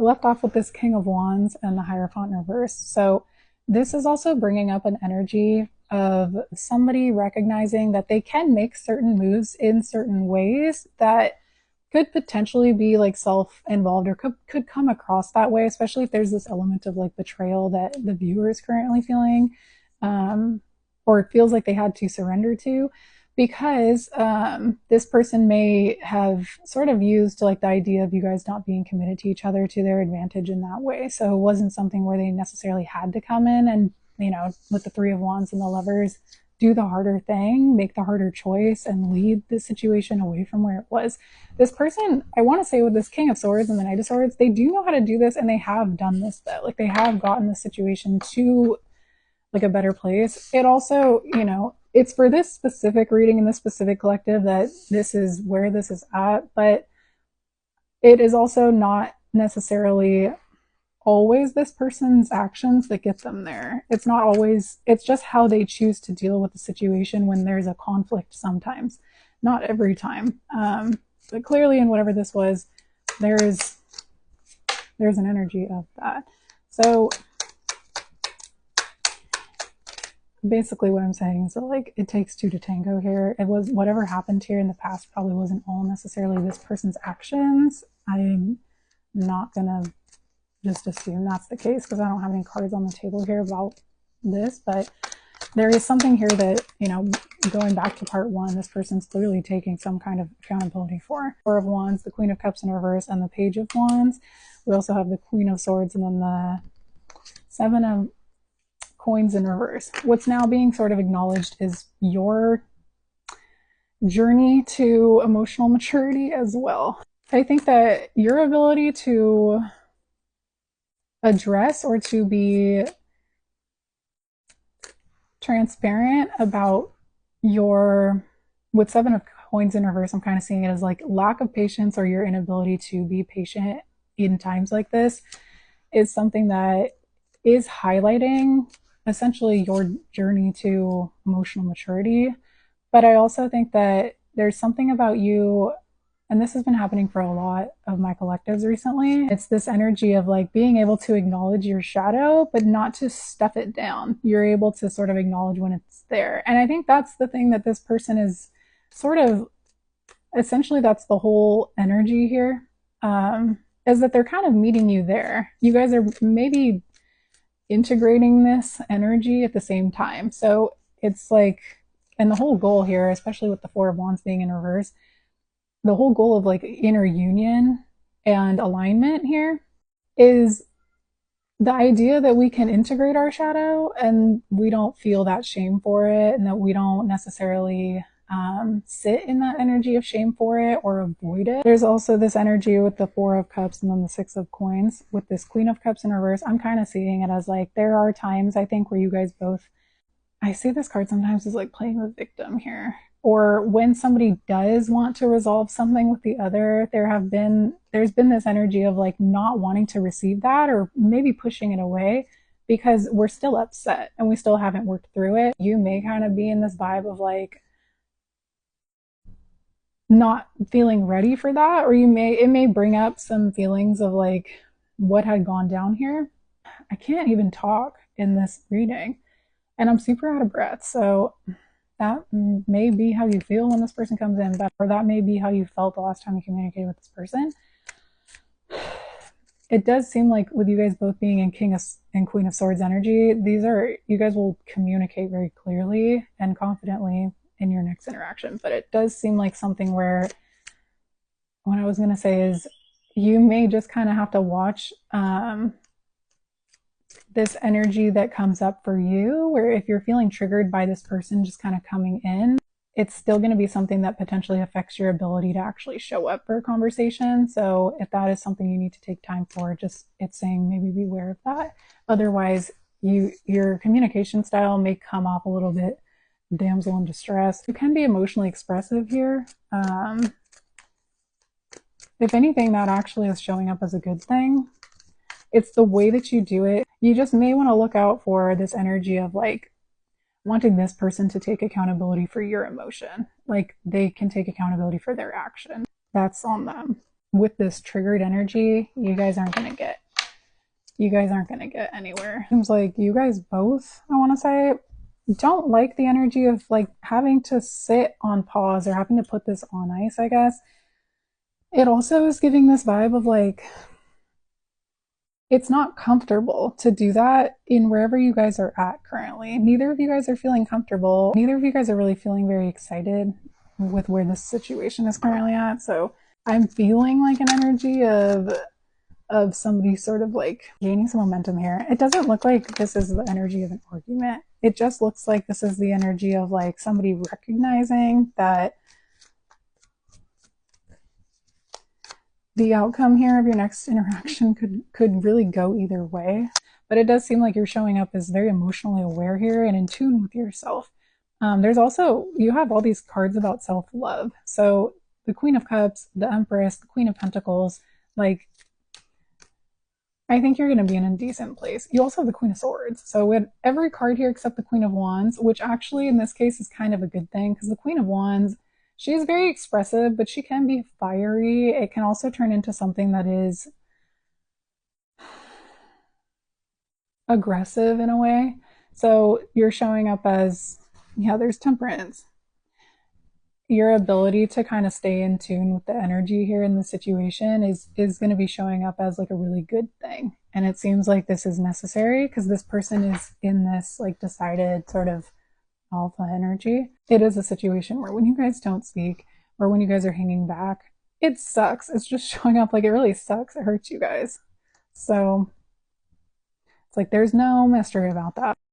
We left off with this King of Wands and the Hierophant in reverse. So this is also bringing up an energy of somebody recognizing that they can make certain moves in certain ways that could potentially be like self-involved or could come across that way, especially if there's this element of like betrayal that the viewer is currently feeling, um, or it feels like they had to surrender to, because this person may have sort of used like the idea of you guys not being committed to each other to their advantage in that way. So it wasn't something where they necessarily had to come in and, you know, with the Three of Wands and the Lovers, do the harder thing, make the harder choice, and lead the situation away from where it was. This person, I want to say with this King of Swords and the Knight of Swords, they do know how to do this, and they have done this though. Like they have gotten the situation to like a better place. It also, you know, it's for this specific reading in this specific collective that this is where this is at, but it is also not necessarily always this person's actions that get them there. It's not always, it's just how they choose to deal with the situation when there's a conflict sometimes. Not every time. But clearly in whatever this was, there's an energy of that. So basically what I'm saying is that like it takes two to tango here. It was whatever happened here in the past probably wasn't all necessarily this person's actions. I'm not gonna just assume that's the case because I don't have any cards on the table here about this, but there is something here that, you know, going back to part one, this person's clearly taking some kind of accountability for. Four of Wands, the Queen of Cups in reverse, and the Page of Wands. We also have the Queen of Swords and then the Seven of Coins in reverse. What's now being sort of acknowledged is your journey to emotional maturity as well. I think that your ability to address or to be transparent about your, with Seven of Coins in reverse, I'm kind of seeing it as like lack of patience or your inability to be patient in times like this is something that is highlighting essentially your journey to emotional maturity. But I also think that there's something about you, and this has been happening for a lot of my collectives recently. It's this energy of like being able to acknowledge your shadow, but not to stuff it down. You're able to sort of acknowledge when it's there. And I think that's the thing that this person is sort of, essentially that's the whole energy here, is that they're kind of meeting you there. You guys are maybe integrating this energy at the same time. So it's like, and the whole goal here, especially with the Four of Wands being in reverse, the whole goal of like inner union and alignment here is the idea that we can integrate our shadow and we don't feel that shame for it, and that we don't necessarily sit in that energy of shame for it or avoid it. There's also this energy with the Four of Cups and then the Six of Coins with this Queen of Cups in reverse. I'm kind of seeing it as like there are times I think where you guys both, I see this card sometimes as like playing the victim here, or when somebody does want to resolve something with the other, there's been this energy of like not wanting to receive that or maybe pushing it away because we're still upset and we still haven't worked through it. You may kind of be in this vibe of like not feeling ready for that, or it may bring up some feelings of like what had gone down here. I can't even talk in this reading and I'm super out of breath. So that may be how you feel when this person comes in, but or that may be how you felt the last time you communicated with this person. It does seem like with you guys both being in King of and Queen of Swords energy, you guys will communicate very clearly and confidently in your next interaction. But it does seem like something where what I was going to say is you may just kind of have to watch this energy that comes up for you, where if you're feeling triggered by this person just kind of coming in, it's still going to be something that potentially affects your ability to actually show up for a conversation. So if that is something you need to take time for, just it's saying maybe beware of that. Otherwise, your communication style may come off a little bit damsel in distress. You can be emotionally expressive here. If anything, that actually is showing up as a good thing. It's the way that you do it. You just may want to look out for this energy of like wanting this person to take accountability for your emotion. Like they can take accountability for their action. That's on them. with this triggered energy, you guys aren't going to get anywhere. Seems like you guys both, I want to say, don't like the energy of like having to sit on pause or having to put this on ice, I guess. It also is giving this vibe of like it's not comfortable to do that in wherever you guys are at currently. Neither of you guys are feeling comfortable. Neither of you guys are really feeling very excited with where this situation is currently at. So I'm feeling like an energy of somebody sort of like gaining some momentum here. It doesn't look like this is the energy of an argument. It just looks like this is the energy of like somebody recognizing that the outcome here of your next interaction could really go either way. But it does seem like you're showing up as very emotionally aware here and in tune with yourself. There's also, you have all these cards about self-love. So the Queen of Cups, the Empress, the Queen of Pentacles, like I think you're going to be in a decent place. You also have the Queen of Swords. So we had every card here except the Queen of Wands, which actually in this case is kind of a good thing because the Queen of Wands, she is very expressive, but she can be fiery. It can also turn into something that is aggressive in a way. So you're showing up as, yeah, there's Temperance. Your ability to kind of stay in tune with the energy here in the situation is going to be showing up as like a really good thing, and it seems like this is necessary because this person is in this like decided sort of alpha energy. It is a situation where when you guys don't speak or when you guys are hanging back, it sucks. It's just showing up like it really sucks. It hurts you guys. So it's like there's no mystery about that.